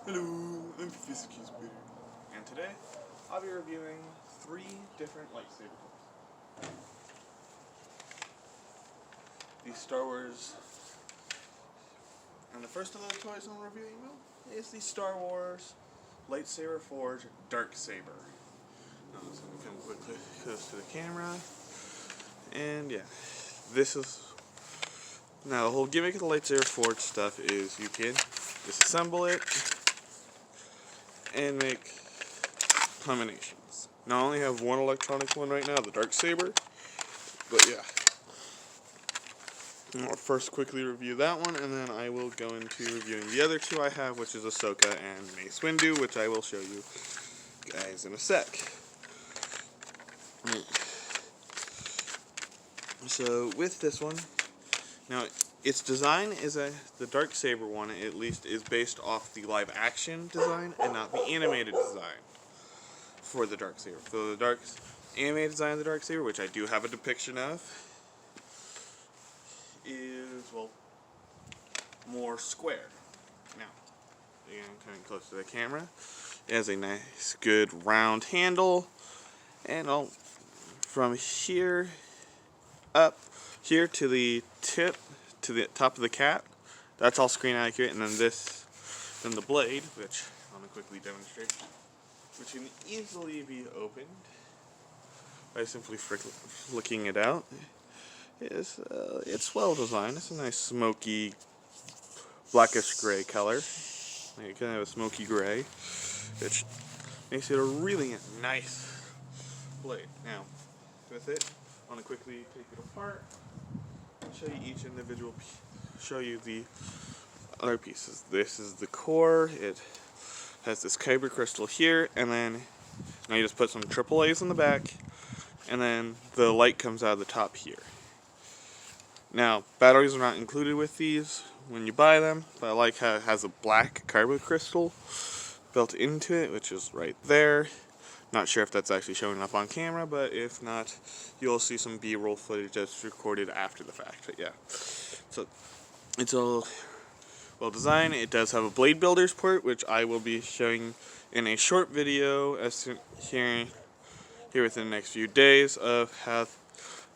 Hello, I'm Physics Better, and today I'll be reviewing 3 different lightsaber toys. The Star Wars, and the first of those toys I'm reviewing is the Star Wars Lightsaber Forge Darksaber. So I'm going to come quickly close to the camera, and yeah, this is, now the whole gimmick of the Lightsaber Forge stuff is you can disassemble it and make combinations. Now I only have one electronic one right now, the Darksaber, but yeah. I'll first quickly review that one, and then I will go into reviewing the other 2 I have, which is Ahsoka and Mace Windu, which I will show you guys in a sec. So with this one, now its design is the Darksaber one, at least, is based off the live action design and not the animated design for the Darksaber. So the animated design of the Darksaber, which I do have a depiction of, is, well, more square. Now, again, coming close to the camera, it has a nice, good round handle, and from here up here to the tip, to the top of the cap, that's all screen accurate, and then the blade, which I'm going to quickly demonstrate, which can easily be opened by simply flicking it out, is it's well designed. It's a nice smoky blackish gray color. You kind of have a smoky gray, which makes it a really nice blade. Now, with it, I want to quickly take it apart. Show you each individual piece, show you the other pieces. This is the core. It has this kyber crystal here, and then now you just put some AAAs in the back, and then the light comes out of the top here. Now, batteries are not included with these when you buy them, but I like how it has a black kyber crystal built into it, which is right there. Not sure if that's actually showing up on camera, but if not, you'll see some B-roll footage that's recorded after the fact. But yeah, so it's all well designed. It does have a blade builders port, which I will be showing in a short video as soon here within the next few days of how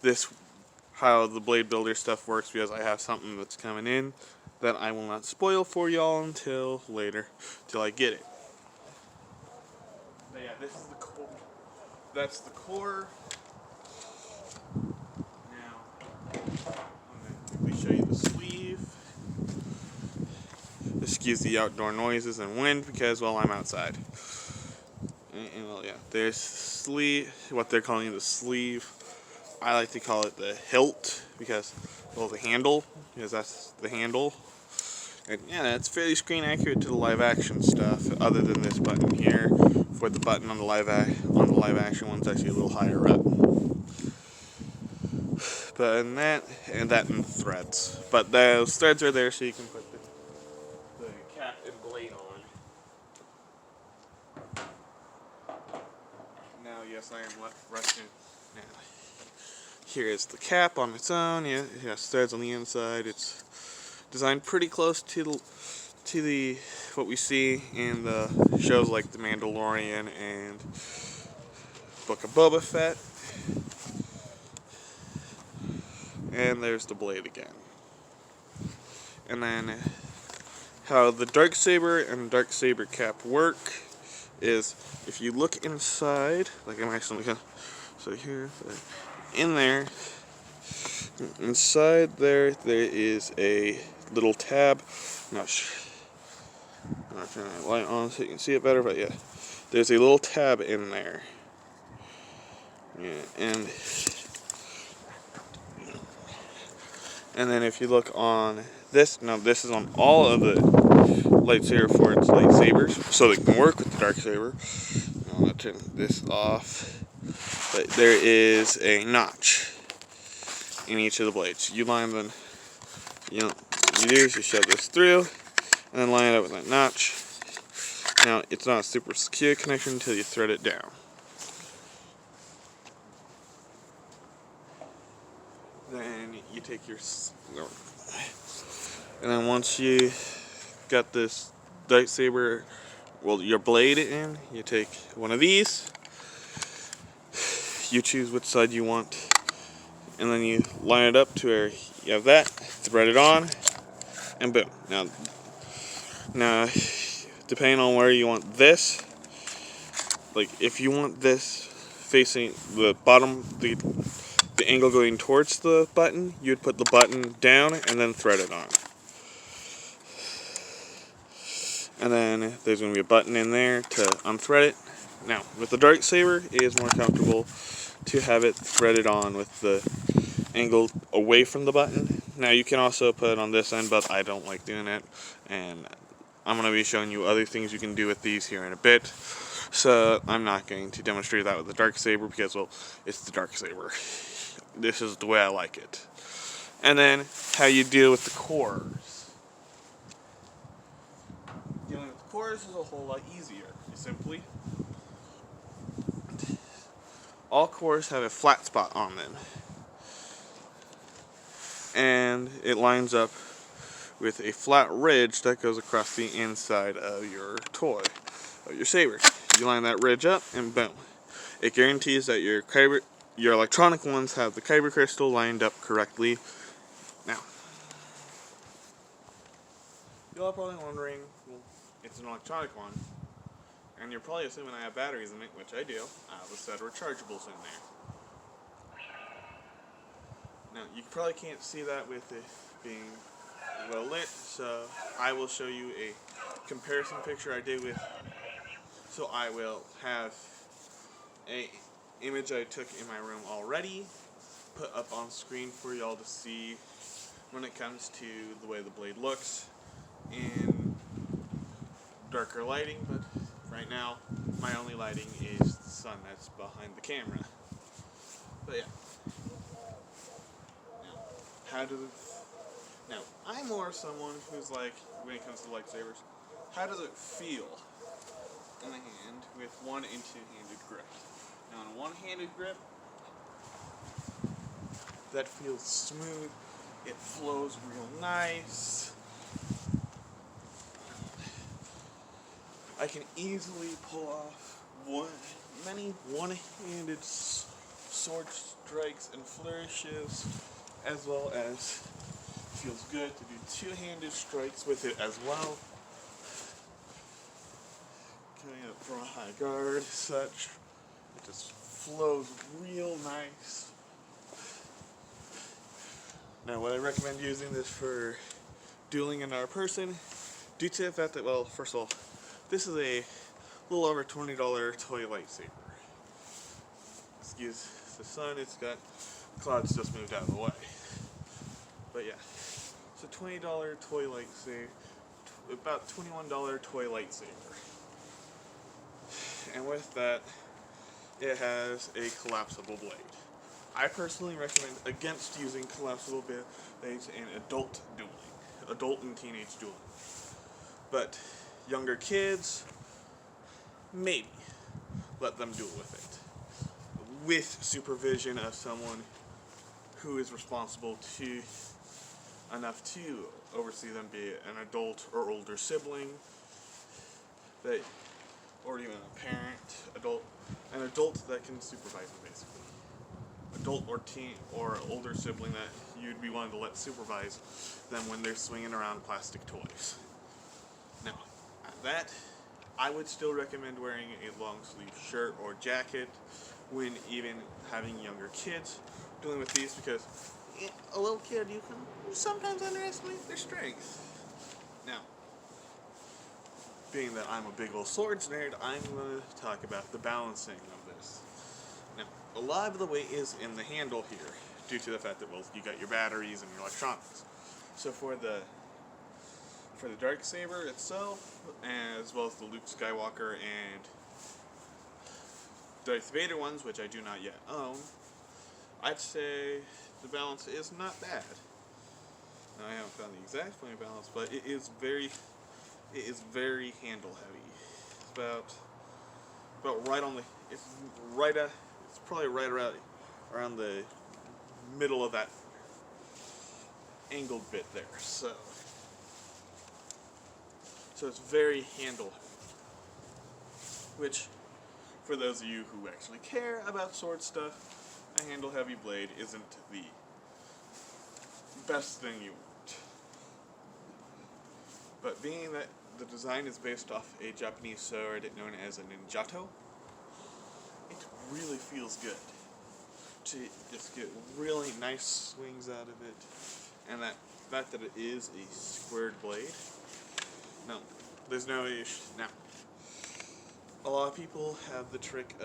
the blade builder stuff works, because I have something that's coming in that I will not spoil for y'all until later, till I get it. But yeah, this is the core. That's the core. Now, I'm going to quickly show you the sleeve. Excuse the outdoor noises and wind because, well, I'm outside. And well, yeah, there's sleeve, what they're calling the sleeve. I like to call it the hilt because, well, the handle, because that's the handle. And yeah, that's fairly screen accurate to the live action stuff, other than this button here, for the button on the live action one's actually a little higher up. But and that and threads. But those threads are there so you can put the cap and blade on. Now, yes, I am left rushing. Now, here is the cap on its own. Yeah, it has threads on the inside. It's designed pretty close to the what we see in the shows like The Mandalorian and Book of Boba Fett. And there's the blade again. And then how the Darksaber and Darksaber cap work is if you look inside, like I'm actually gonna, so here, in there, inside there is a little tab. I'm not turning the light on so you can see it better, but yeah, there's a little tab in there. Yeah, and then if you look on this, now this is on all of the Lightsaber Forge lightsabers, so they can work with the Darksaber. I'm gonna turn this off, but there is a notch in each of the blades. You line them, what you do is you shove this through, and then line it up with that notch. Now, it's not a super secure connection until you thread it down. Then you take your, and then once you got this Darksaber, well, your blade in, you take one of these, you choose which side you want, and then you line it up to where you have that, thread it on, and boom. Now, depending on where you want this, like if you want this facing the bottom, the angle going towards the button, you'd put the button down and then thread it on. And then there's going to be a button in there to unthread it. Now, with the Darksaber, it is more comfortable to have it threaded on with the angle away from the button. Now, you can also put it on this end, but I don't like doing it. And I'm going to be showing you other things you can do with these here in a bit. So, I'm not going to demonstrate that with the Darksaber because, well, it's the Darksaber. This is the way I like it. And then, how you deal with the cores. Dealing with the cores is a whole lot easier. You simply, all cores have a flat spot on them. And it lines up with a flat ridge that goes across the inside of your toy, of your saber. You line that ridge up and boom. It guarantees that your electronic ones have the kyber crystal lined up correctly. Now, you're all probably wondering, well, it's an electronic one, and you're probably assuming I have batteries in it, which I do. I have a set of rechargeables in there. Now, you probably can't see that with it being well lit, so I will show you a comparison picture I did with. So I will have a image I took in my room already put up on screen for y'all to see when it comes to the way the blade looks in darker lighting, but right now my only lighting is the sun that's behind the camera. But yeah. Now, I'm more someone who's like, when it comes to lightsabers, how does it feel in the hand with one and two-handed grip? Now, on a one-handed grip, that feels smooth, it flows real nice. I can easily pull off many one-handed sword strikes and flourishes, as well as feels good to do two-handed strikes with it as well. Coming up from a high guard, such, it just flows real nice. Now, would I recommend using this for dueling another person? Due to the fact that, well, first of all, this is a little over $20 toy lightsaber. Excuse the sun, it's got clouds just moved out of the way. But yeah, it's a $20 toy lightsaber, about $21 toy lightsaber. And with that, it has a collapsible blade. I personally recommend against using collapsible blades in adult and teenage dueling. But younger kids, maybe let them duel with it, with supervision of someone who is responsible enough to oversee them, be it an adult or older sibling, or even a parent, an adult that can supervise them, basically. Adult or teen or older sibling that you'd be wanting to let supervise them when they're swinging around plastic toys. Now, at that, I would still recommend wearing a long sleeve shirt or jacket when even having younger kids dealing with these, because a little kid, you can sometimes underestimate their strength. Now, being that I'm a big old swords nerd, I'm going to talk about the balancing of this. Now, a lot of the weight is in the handle here, due to the fact that, well, you got your batteries and your electronics. So for the Darksaber itself, as well as the Luke Skywalker and Darth Vader ones, which I do not yet own, I'd say the balance is not bad. Now, I haven't found the exact point of balance, but it is very handle heavy. It's about right on the, it's probably right around the middle of that angled bit there. So So it's very handle, which, for those of you who actually care about sword stuff, a handle-heavy blade isn't the best thing you want. But being that the design is based off a Japanese sword known as a ninjato, it really feels good to just get really nice swings out of it, and that fact that it is a squared blade. No, there's no issue. Now, a lot of people have the trick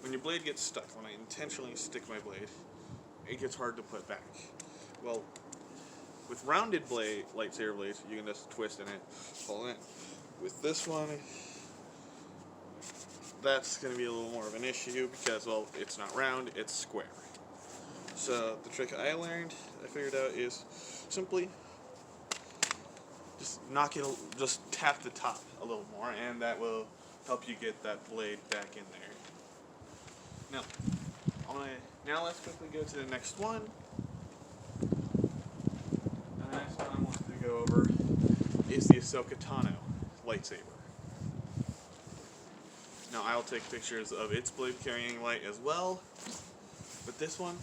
when your blade gets stuck, when I intentionally stick my blade, it gets hard to put back. Well, with rounded lightsaber blades, you can just twist in it, pull in. With this one, that's going to be a little more of an issue because, well, it's not round, it's square. So the trick I figured out is simply just tap the top a little more, and that will help you get that blade back in there. Now let's quickly go to the next one. The next one I want to go over is the Ahsoka Tano lightsaber. Now I'll take pictures of its blade carrying light as well, but this one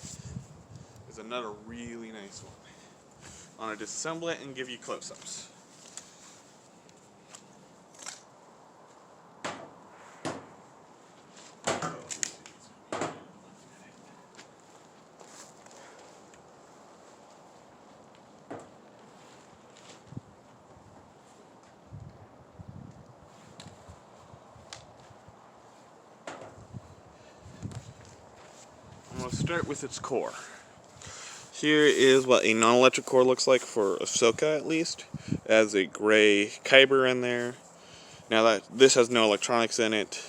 is another really nice one. I'm going to disassemble it and give you close-ups. I'm going to start with its core. Here is what a non-electric core looks like for Ahsoka, at least. It has a gray kyber in there. Now this has no electronics in it,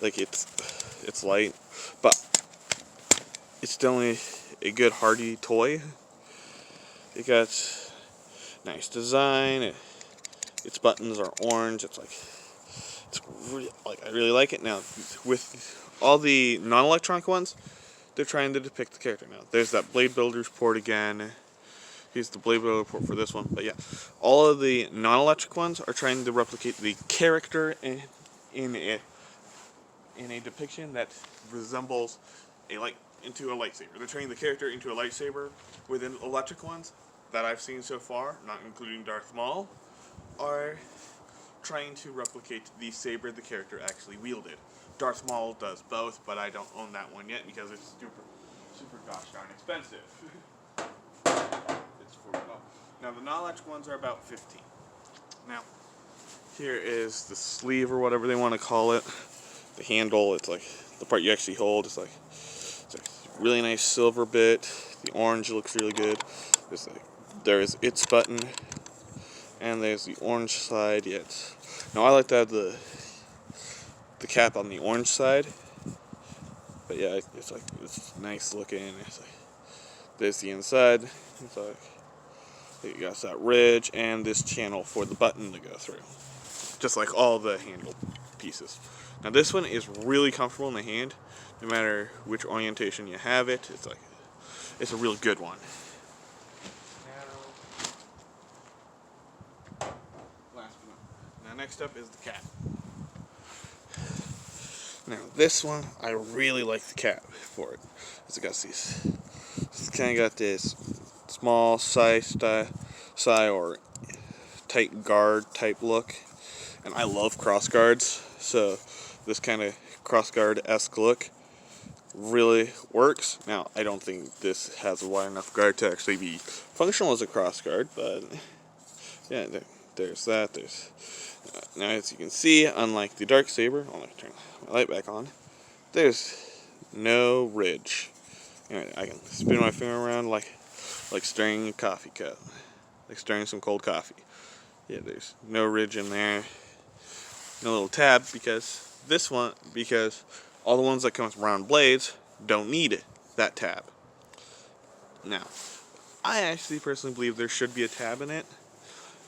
like it's light, but it's still a good hardy toy. It got nice design. Its buttons are orange. I really like it. Now with all the non-electronic ones, they're trying to depict the character. Now there's that Blade Builder's port again. Here's the Blade Builder port for this one. But yeah, all of the non-electric ones are trying to replicate the character in a depiction that resembles into a lightsaber. They're turning the character into a lightsaber. Within electric ones that I've seen so far, not including Darth Maul, are trying to replicate the saber the character actually wielded. Darth Maul does both, but I don't own that one yet because it's super gosh darn expensive. It's $40. Now the non-electric ones are about $15. Now, here is the sleeve or whatever they want to call it. The handle, it's like the part you actually hold. It's like a really nice silver bit. The orange looks really good. There is its button, and there's the orange side. Now I like to have the cap on the orange side, but yeah, it's nice looking. There's the inside. It's like you got that ridge and this channel for the button to go through, just like all the handle pieces. Now this one is really comfortable in the hand, no matter which orientation you have it. It's a real good one. Now next up is the cap. Now this one, I really like the cap for it. It's kind of got this small side or tight guard type look, and I love cross guards, so this kind of cross guard-esque look really works. Now I don't think this has a wide enough guard to actually be functional as a cross guard, but yeah, there's that. Now as you can see, unlike the Darksaber, I'll turn my light back on, there's no ridge. Anyway, I can spin my finger around like stirring a coffee cup, like stirring some cold coffee. Yeah, there's no ridge in there, no little tab, because all the ones that come with round blades don't need that tab. Now, I actually personally believe there should be a tab in it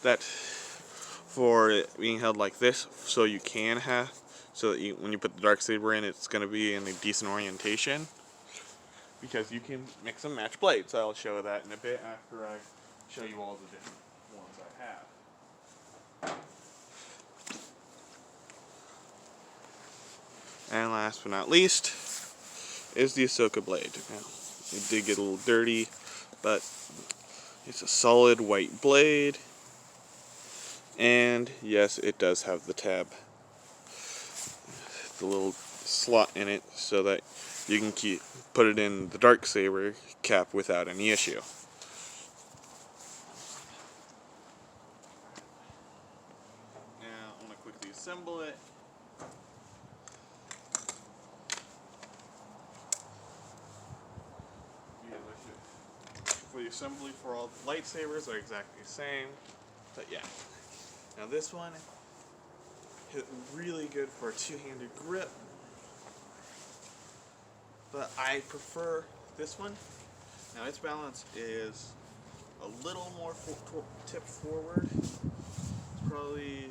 that for it being held like this, so that when you put the Darksaber in, it's going to be in a decent orientation, because you can mix and match blades. I'll show that in a bit after I show you all the different ones I have. last but not least is the Ahsoka blade. Now, it did get a little dirty, but it's a solid white blade. And yes, it does have the tab, the little slot in it, so that you can put it in the Darksaber cap without any issue. Now I'm going to quickly assemble it. The assembly for all the lightsabers are exactly the same, but yeah. Now this one is really good for a two-handed grip, but I prefer this one. Now its balance is a little more tipped forward. It's probably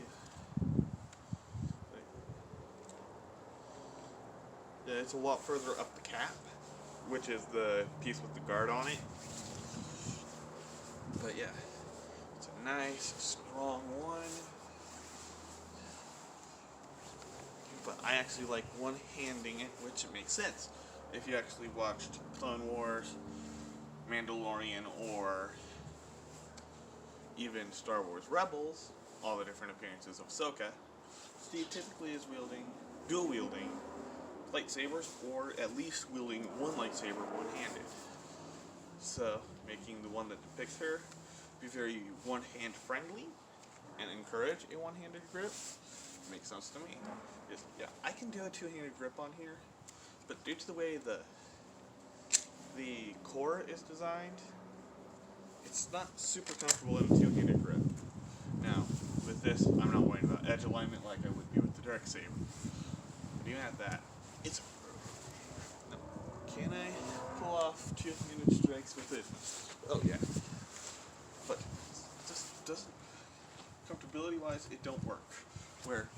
yeah, it's a lot further up the cap, which is the piece with the guard on it. But yeah, it's a nice, strong one. But I actually like one-handing it, which it makes sense. If you actually watched Clone Wars, Mandalorian, or even Star Wars Rebels, all the different appearances of Ahsoka, Steve typically is dual-wielding lightsabers, or at least wielding one lightsaber one-handed. So, making the one that depicts her be very one-hand friendly and encourage a one-handed grip makes sense to me. Yeah, I can do a two-handed grip on here, but due to the way the core is designed, it's not super comfortable in a two-handed grip. Now, with this, I'm not worried about edge alignment like I would be with the Darksaber. But even at that, it's no. Can I pull off two-handed strikes with it? Oh yeah. But just doesn't, comfortability-wise, it don't work. Where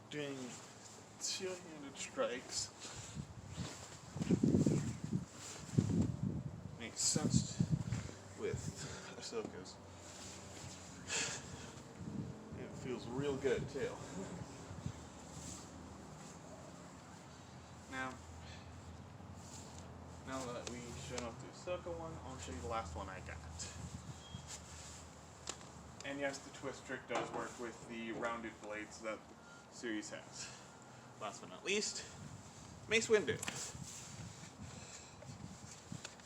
doing two-handed strikes makes sense with Ahsoka's. And it feels real good too. Now that we've shown off the Ahsoka one, I'll show you the last one I got. And yes, the twist trick does work with the rounded blades that the series has. Last but not least, Mace Windu.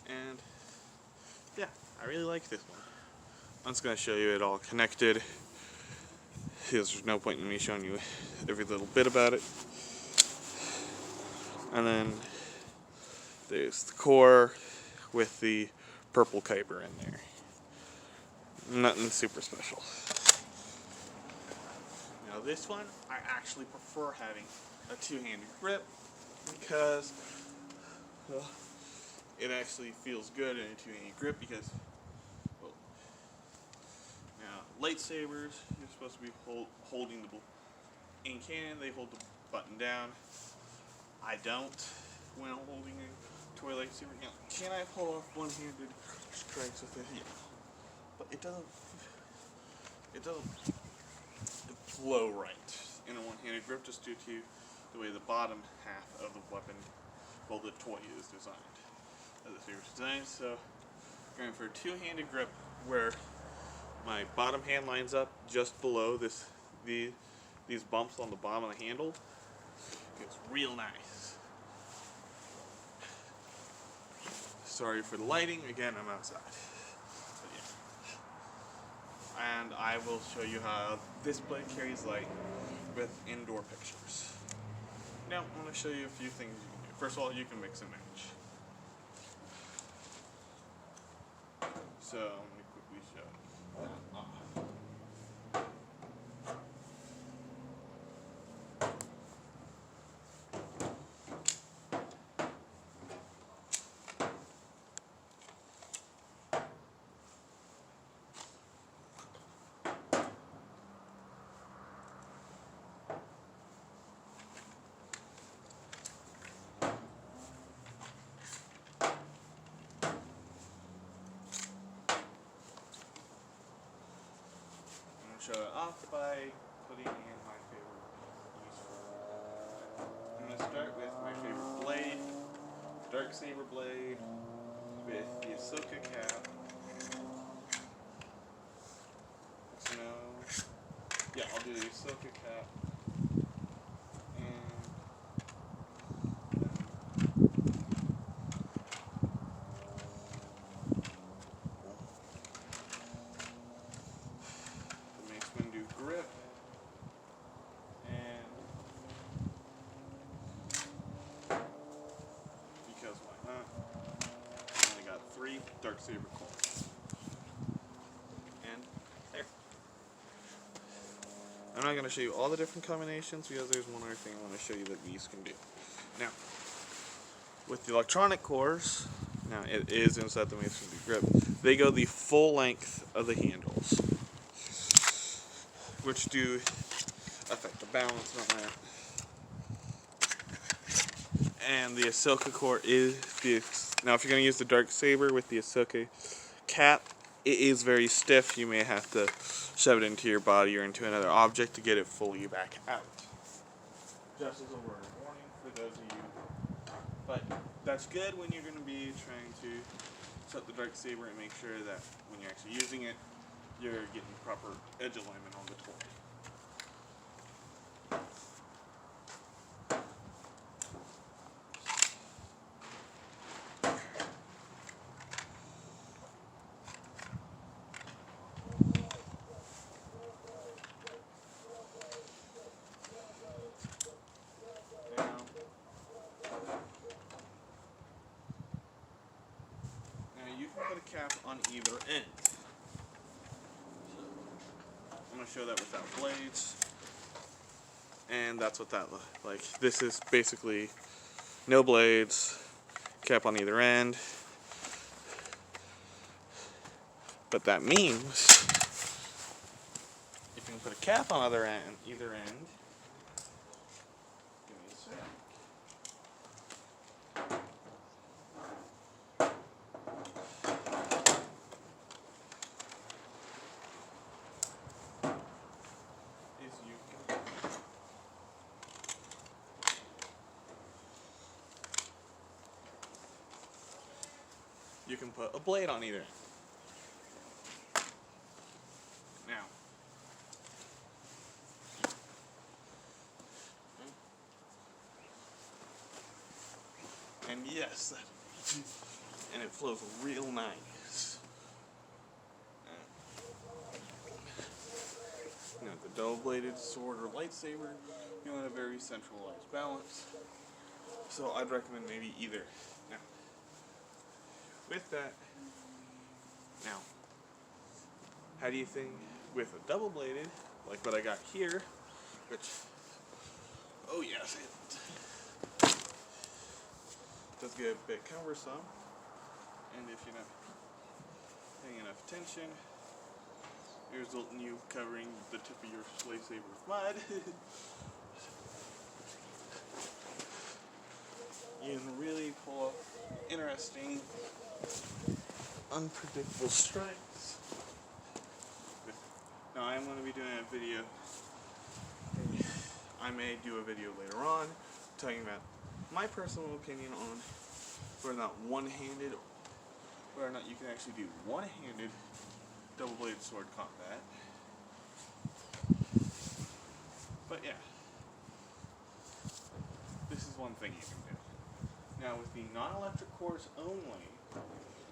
And yeah, I really like this one. I'm just going to show you it all connected, because there's no point in me showing you every little bit about it. And then there's the core with the purple kyber in there. Nothing super special. Now this one, I actually prefer having a two-handed grip because it actually feels good in a two-handed grip because, well, now lightsabers, you're supposed to be holding the, in canon, they hold the button down. I don't when I'm holding a toy lightsaber. Now, can I pull off one-handed strikes with it? Yeah. But it doesn't flow right in a one-handed grip just due to the way the bottom half of the weapon, well, the toy is designed. As the saber is designed, so going for a two-handed grip where my bottom hand lines up just below these bumps on the bottom of the handle. It's real nice. Sorry for the lighting. Again, I'm outside. But yeah. And I will show you how this blade carries light with indoor pictures. Now, I'm going to show you a few things you can do. First of all, you can mix and match. So, let me quickly show you. Show it off by putting in my favorite Darksaber blade with the Ahsoka cap. So yeah, I'll do the Ahsoka cap. And the Mace Windu grip. And because why not? I only got 3 Darksaber cores. And there. I'm not going to show you all the different combinations because there's one other thing I want to show you that these can do. Now, with the electronic cores, now it is inside the Mace Windu grip, they go the full length of the handles, which do affect the balance on that. And the Ahsoka core is the, now if you're going to use the Darksaber with the Ahsoka cap, it is very stiff. You may have to shove it into your body or into another object to get it fully back out. Just as a word of warning for those of you. But that's good when you're going to be trying to set the Darksaber and make sure that when you're actually using it, you're getting proper edge alignment on the toy. You can put a cap on either end. So, I'm going to show that without blades. And that's what that looks like. This is basically no blades, cap on either end. But that means if you can put a cap on either end, give me a sec. You can put a blade on either end. Now, and yes, and it flows real nice. Now, the double-bladed sword or lightsaber, you want a very centralized balance. So I'd recommend maybe either. Now, with that, now, how do you think with a double-bladed, like what I got here, which, oh yes, it does get a bit cumbersome, and if you're not paying enough attention, it results in you covering the tip of your lightsaber with mud. You can really pull off interesting, unpredictable strikes. Now I am going to be doing a video, I may do a video later on, talking about my personal opinion on whether or not one-handed, whether or not you can actually do one-handed double-bladed sword combat. But yeah, this is one thing you can do. Now with the non-electric cores only,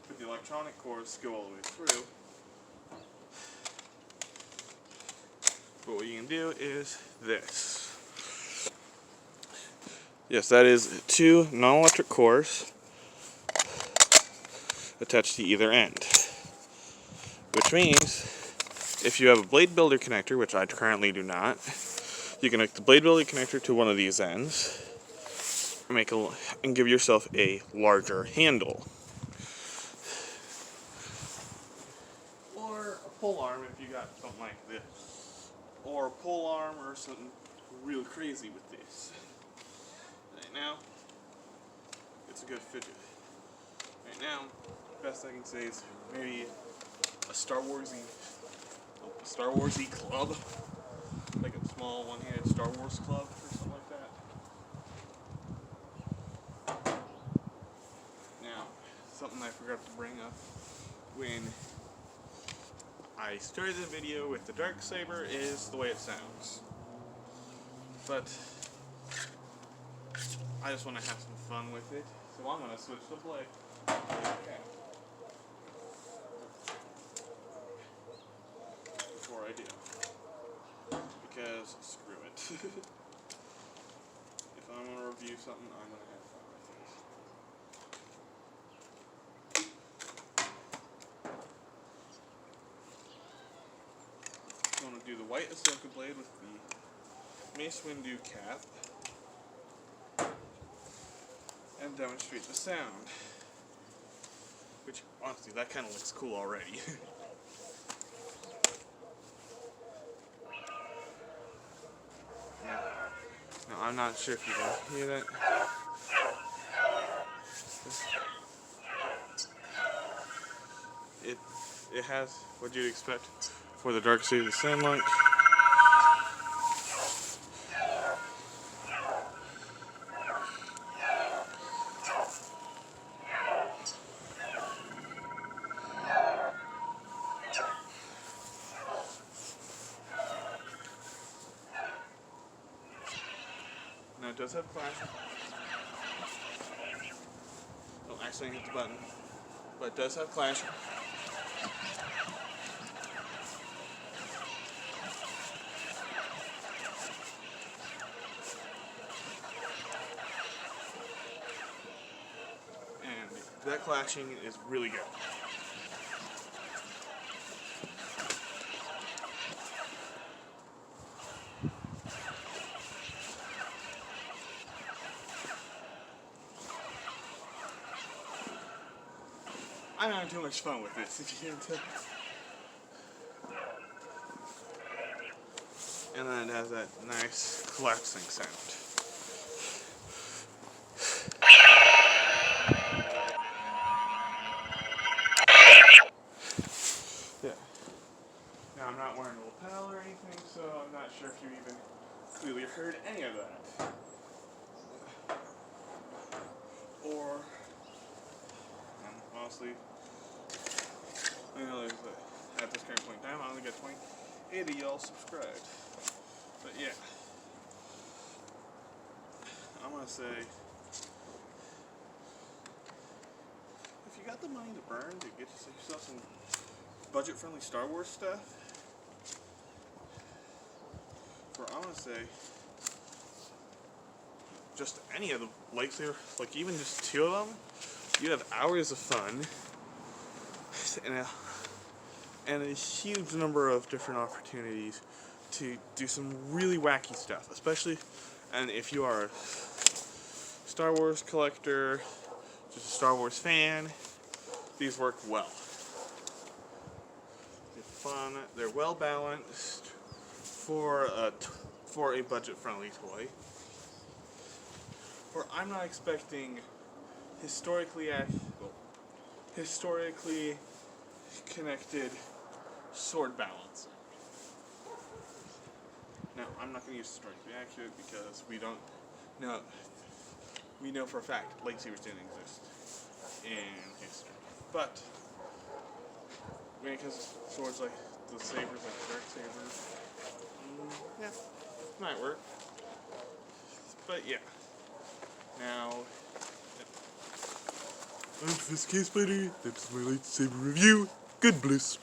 but the electronic cores go all the way through, but what you can do is this. Yes, that is 2 non-electric cores attached to either end. Which means, if you have a blade builder connector, which I currently do not, you can connect the blade builder connector to one of these ends and give yourself a larger handle. Or a pull arm if you got something like this. Or a pull arm or something real crazy with this. Right now, it's a good fidget. Right now, best I can say is maybe a Star Warsy club, like a small one-handed Star Wars club or something like that. something I forgot to bring up when I started the video with the Darksaber is the way it sounds. But I just want to have some fun with it, so I'm going to switch the blade. Okay. Before I do. Because screw it. If I'm going to review something, I'm going to have fun with it. I'm going to do the white Ahsoka blade with the Mace Windu cap and demonstrate the sound. Which, honestly, that kind of looks cool already. Now, I'm not sure if you can hear that. It has what you'd expect for the Darksaber to sound like. Now it does have flash. Oh, actually I hit the button. But it does have clash. And that clashing is really good. I'm having too much fun with this, if you can tell. And then it has that nice collapsing sound. Yeah. Now I'm not wearing a lapel or anything, so I'm not sure if you even clearly heard any of that. Or, honestly, I know at this current point in time, I only got 28 of y'all subscribed. But yeah, I'm gonna say, if you got the money to burn to get yourself some budget-friendly Star Wars stuff, I'm gonna say, just any of the lightsaber, like even just 2 of them, you have hours of fun and a huge number of different opportunities to do some really wacky stuff, especially, and if you are a Star Wars collector, just a Star Wars fan, these work well. They're fun, they're well balanced for a budget-friendly toy. For I'm not expecting historically connected sword balance. Now, I'm not going to use historically accurate because we don't know. We know for a fact lightsabers didn't exist in history. But when it comes to swords like the sabers, like the Darksaber, yeah, might work. But yeah. Now, I'm Fiskey Spider. That's my lightsaber review. God bless.